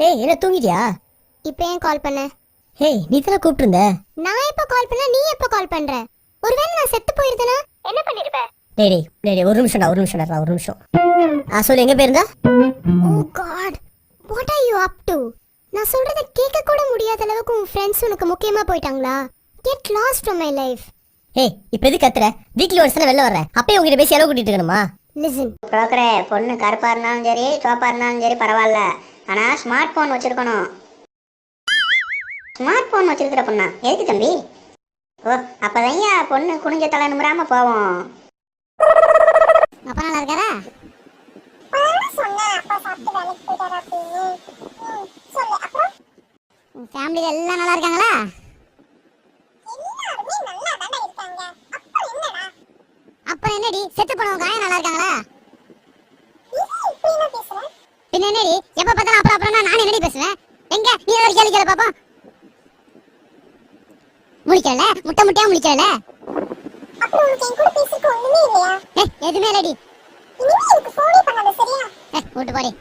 ஏய் என்ன தூங்கிட்டியா? இப்போ ஏன் கால் பண்ண? ஏய் நீ தான கூப்பிட்டிருந்த. நான் எப்போ கால் பண்ண, நீ எப்போ கால் பண்ற? ஒருவேளை நான் செத்து போயிருந்தேனா என்ன பண்ணிருப்ப? டேய் ஒரு நிமிஷம் ஒரு நிமிஷம். சொல்லு எங்க போயிருந்தா? Oh god, what are you up to? நான் சொல்றத கேட்க கூட முடியாத அளவுக்கு உன் ஃப்ரெண்ட்ஸ் உனக்கு முக்கியமா போயிட்டாங்களா? Get lost from my life. ஏய் இப்போ எதுக்கு கத்துற? வீக்லி ஒன்ஸ் தான வெளில வர்றேன், அப்பயே உங்ககிட்ட பேசி அளவு கூட்டிட்டு இருக்கணுமா? லிசன் புரோக்கரே, பொண்ணு கருப்பா இருந்தாலும் சரி சோப்பா இருந்தாலும் சரி பரவாயில்ல, ஆனா ஸ்மார்ட் போன் வச்சிருக்கணும். ஸ்மார்ட் போன் வச்சிருக்கிற பொண்ணா? எதுக்கு தம்பி? ஓ அப்பதான் பொண்ணு குனிஞ்ச தலை நிமிராம போவோம். அப்பா நல்லா இருக்காரா? ஃபேமிலில எல்லாம் நல்லா இருக்காங்களா? அப்புறம் என்னடி, செத்து போனவங்க நல்லா இருக்காங்களா? பின்ன என்னடி எப்ப பார்த்தாலும் அப்புறம் அப்புறம் நான் என்னடி பேசுவேன்? எங்க நீ ஒரு கேள்வி கேளு பாப்போம். முழிக்கல, முட்டையா முழிக்கல. அப்புறம் உனக்கு என் கூட பேசிக்க ஒண்ணுமே இல்லையா? எதுவுமே இல்லடி. இனிமே எனக்கு ஃபோனே பண்ணாத, சரியா? விட்டு போடி.